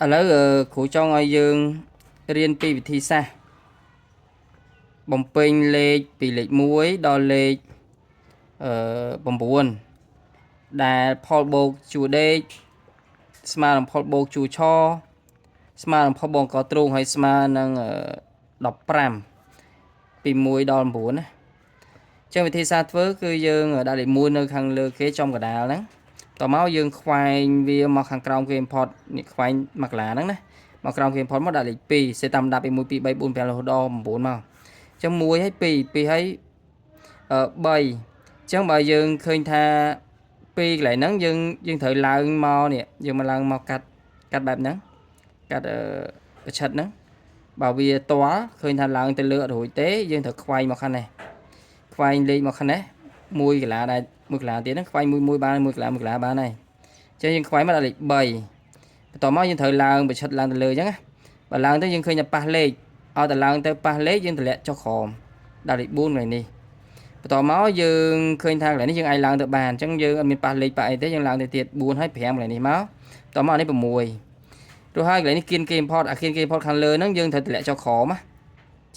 ឥឡូវគ្រូចង់ឲ្យយើងរៀនពីវិធីសាស្ត្របំពេញលេខពីលេខ1ដល់លេខ9ដែលផលបូកជួរដេកស្មើនឹងផលបូកជួរឆស្មើនឹងផលបូកកទ្រូងហើយស្មើនឹង15ពី1ដល់9ណាចឹងវិធីសាស្ត្រធ្វើគឺយើងដាក់លេខ1នៅខាងលើគេចំកណ្ដាលហ្នឹងតមកយើងខ្វែងវាមកខាងក្រោមគេ import នេះខ្វែងមកកន្លាហ្នឹងណាមកក្រោមគេ import មកដាក់លេខ2សេតាមដាប់ពី1 2 3 4 5រហូតដល់9មកអញ្ចឹង1ហើយ2 2ហើយ3អញ្ចឹងបើយើងឃើញថា2កន្លែងហ្នឹងយើងត្រូវឡើងមកនេះយើងមកឡើងមកកាត់បែបហ្នឹងកាត់កញ្ឆិតហ្នឹងបើវាតល់ឃើញថាឡើងទៅលើអត់រួចទេយើងត្រូវខ្វែងមកខាងនេះខ្វែងលេខមកខាងនេះ1កន្លាដែរ1កន្លាទៀតហ្នឹងខ្វែង1បាន1កន្លាបានហើយអញ្ចឹងយើងខ្វែងមកដល់លេខ3បន្ទាប់មកយើងត្រូវឡើងបញ្ឆិតឡើងទៅលើអញ្ចឹងណាបើឡើងទៅយើងឃើញថាប៉ះលេខឲ្យតែឡើងទៅប៉ះលេខយើងតម្លាក់ចុះក្រោមដល់លេខ4កន្លែងនេះបន្ទាប់មកយើងឃើញថាកន្លែងនេះយើងអាចឡើងទៅបានអញ្ចឹងយើងអត់មានប៉ះលេខប៉ះអីទេយើងឡើងទៅទៀត4ហើយ5កន្លែងនេះមកបន្ទាប់មកនេះ6រួចហើយកន្លែងនេះគៀនគេ import អាគៀនគេ import ខាងលើហ្នឹងយើងត្រូវតម្លាក់ចុះក្រោមណា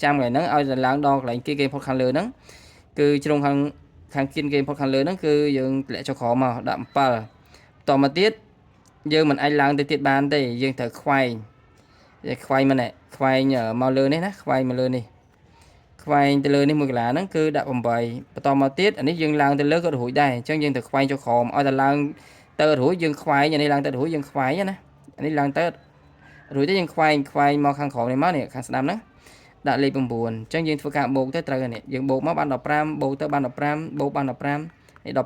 ចាំកន្លែងហ្នឹងឲ្យតែឡើងដល់កន្លែងគេ import ខាងលើហ្នឹងគឺជ្រុងខាងគៀនគេ import ខាងលើហ្នឹងគឺយើងតម្លាក់ចុះក្រោមមកដាក់7បន្តមកទៀតយើងមិនអាចឡើងទៅទៀតបានទេយើងត្រូវខ្វែងមកនេះខ្វែងមកលើនេះណាខ្វែងមកលើនេះខ្វែងទៅលើនេះ1កន្លាហ្នឹងគឺដាក់8បន្តមកទៀតអានេះយើងឡើងទៅលើក៏រួចដែរអញ្ចឹងយើងត្រូវខ្វែងចុះក្រោមឲ្យតែឡើងទៅរួចយើងខ្វែងអានេះឡើងទៅរួចយើងខ្វែងណាអានេះឡើងទៅរួចទៅយើងខ្វែងមកខាងក្រោមនេះមកនេះខាងស្ដាំហ្នឹងដាក់លេខ9អញ្ចឹងយើងធ្វើការបូកទៅត្រូវនេះយើងបូកមកបាន15បូកទៅបាន15បូកបាន15នេះ15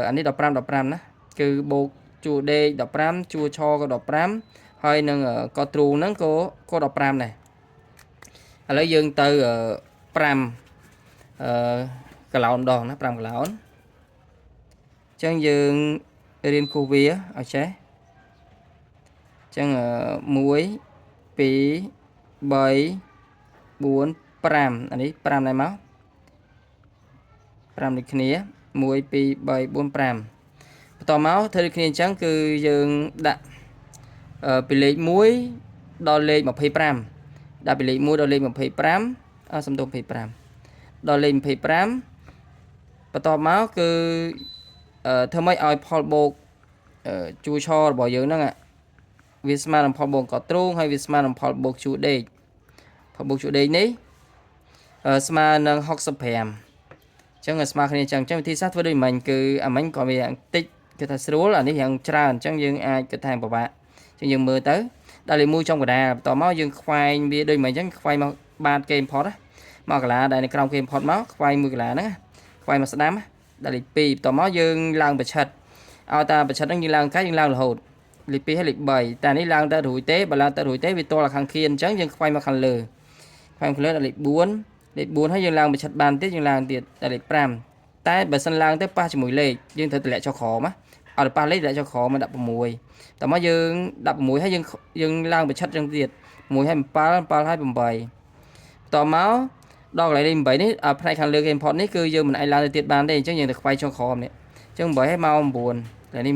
អានេះ15ណាគឺបូកជួរដេក15ជួរឆក៏15ហើយនឹងក៏ទ្រូងហ្នឹងក៏15ដែរឥឡូវយើងទៅ5កន្លោនម្ដងណា5កន្លោនអញ្ចឹងយើងរៀនគូសវាឲ្យចេះអញ្ចឹង1 2 3 4 5អានេះ5ដែរមក5ដូចគ្នា1 2 3 4 5បន្តមកធ្វើដូចគ្នាអញ្ចឹងគឺយើងដាក់ពីលេខ1ដល់លេខ25ដាក់ពីលេខ1ដល់លេខ25សំទោស25ដល់លេខ25បន្តមកគឺធ្វើម៉េចឲ្យផលបូកជួរឆរបស់យើងហ្នឹងវាស្មើនឹងផលបូកកទ្រូងហើយវាស្មើនឹងផលបូកជួរដេកផលបូកជួរដេកនេះស្មើនឹង65អញ្ចឹងស្មើគ្នាអញ្ចឹងវិធីសាស្ត្រធ្វើដូចមិញគឺអាមិញក៏វាយ៉ាងតិចគេថាស្រួលអានេះយ៉ាងច្រើនអញ្ចឹងយើងអាចគិតថាពិបាកអញ្ចឹងយើងមើលទៅដល់លេខ1ចំកណ្ដាលបន្តមកយើងខ្វែងវាដូចមិញអញ្ចឹងខ្វែងមកបាតគេ import មកកន្លាដែលនៅក្រោមគេ import មកខ្វែង1កន្លាហ្នឹងខ្វែងមកស្ដាំដល់លេខ2បន្តមកយើងឡើងប្រឆិតឲ្យតាប្រឆិតហ្នឹងយើងឡើងកាយយើងឡើងរហូតលេខ2ហើយលេខ3តែនេះឡើងទៅរួចទេបើឡើងទៅរួចទេវាទាល់ខាងខៀនអញ្ចឹងយើងខ្វែងមកខាងលើខ្វែងខាងលើដល់លេខ4ហើយយើងឡើងប្រឆិតបានទៀតយើងឡើងទៀតដល់លេខ5តែបើសិនឡើងទៅប៉ះជាមួយលេខយើងត្រូវតម្លាក់ចុះក្រោមណាអត់ប៉ះលេខតម្លាក់ចុះក្រោមមក16តោះមកយើង16ហើយយើងឡើងប្រឆិតចឹងទៀត1ហើយ7ហើយ8តោះមកដល់កន្លែងលេខ8នេះផ្នែកខាងលើគេ import នេះគឺយើងមិនអាចឡើងទៅទៀតបានទេអញ្ចឹងយើងត្រូវខ្វែងចុះក្រោមនេះអញ្ចឹង8ហើយមក9កន្លែងនេះ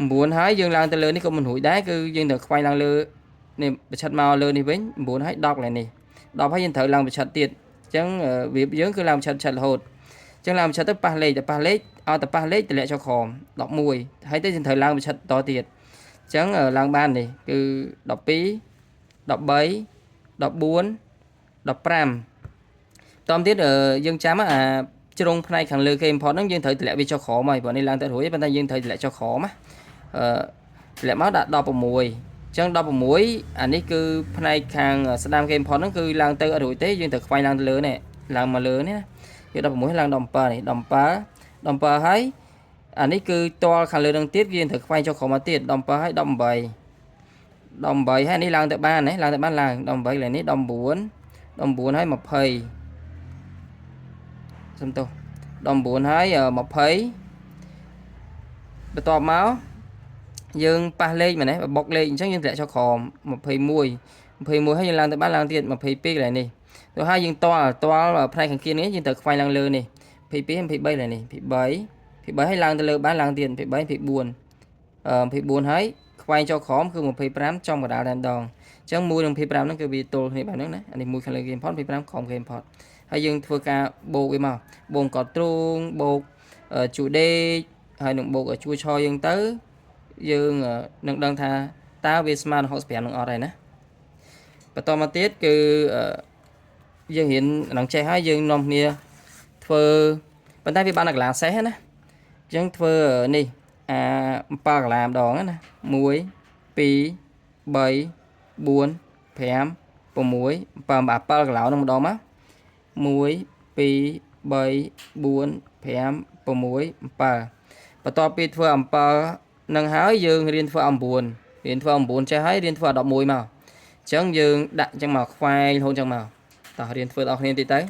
9ហើយយើងឡើងទៅលើនេះក៏មិនរួចដែរគឺយើងត្រូវខ្វែងឡើងលើនេះប្រឆិតមកលើនេះវិញ9ហើយ10កន្លែងនេះ10ហើយយើងត្រូវឡើងប្រឆិតទៀតអញ្ចឹងវាយើងគឺឡើងប្រឆិតរហូតអញ្ចឹងឡើងប្រឆិតទៅប៉ះលេខឲ្យតែប៉ះលេខតម្លាក់ចុះក្រោម11ហើយទៅយើងត្រូវឡើងប្រឆិតតទៀតអញ្ចឹងឡើងបាននេះគឺ12 13 14 15តទៀតយើងចាំអាជ្រុងផ្នែកខាងលើគេ import ហ្នឹងយើងត្រូវតម្លាក់វាចុះក្រោមហើយព្រោះនេះឡើងទៅរួចប៉ុន្តែយើងត្រូវតម្លាក់ចុះក្រោមណាតម្លាក់មកដាក់16អញ្ចឹង16អានេះគឺផ្នែកខាងស្ដាំគេ import ហ្នឹងគឺឡើងទៅអត់រួចទេយើងត្រូវខ្វែងឡើងទៅលើនេះឡើងមកលើនេះណាយក16ឡើងដល់17នេះ17ហើយអានេះគឺតល់ខាងលើនឹងទៀតយើងត្រូវខ្វែងចុះក្រោមមកទៀត17ហើយ18ហើយនេះឡើងទៅបានណាឡើងទៅបានឡើង18កន្លែងនេះ19ហើយ20សំទោស19ហើយ20បន្ទាប់មកយើងប៉ះលេខមែនទេបុកលេខអញ្ចឹងយើងតម្លាក់ចុះក្រោម21ហើយយើងឡើងទៅបានឡើងទៀត22កន្លែងនេះទៅហើយយើងតល់ផ្នែកខាងគៀននេះយើងត្រូវខ្វែងឡើងលើនេះ22 23កន្លែងនេះ23ហើយឡើងទៅលើបានឡើងទៀត23 24ហើយ ខ្វែងចូលក្រោមគឺ25ចំកណ្ដាលតែម្ដងអញ្ចឹង1និង25ហ្នឹងគឺវាទល់គ្នាបែបហ្នឹងណាអានេះ1ខាងលើគេ import 25ក្រោមគេ import ហើយយើងធ្វើការបូកវាមកបូកកត់ទ្រូងបូកជួដេកហើយនឹងបូកជួឆយើងទៅយើងនឹងដឹងថាតើវាស្មើនឹង65នឹងអត់ហើយណាបន្តមកទៀតគឺយើងរៀននឹងចេះហើយយើងនាំគ្នាធ្វើប៉ុន្តែវាបានតែកន្លងសេះណាអញ្ចឹងធ្វើនេះ7កន្លងម្ដងណា1 2 3 4 5 6 7 8 9 10កន្លងនឹងម្ដងមក1 2 3 4 5 6 7បន្ទាប់ពីធ្វើ7នឹងហើយយើងរៀនធ្វើ9រៀនធ្វើ9ចេះហើយរៀនធ្វើ11មកអញ្ចឹងយើងដាក់អញ្ចឹងមកខ្វែងរហូតអញ្ចឹងមកតោះរៀនធ្វើដល់គ្នាតិចទៅ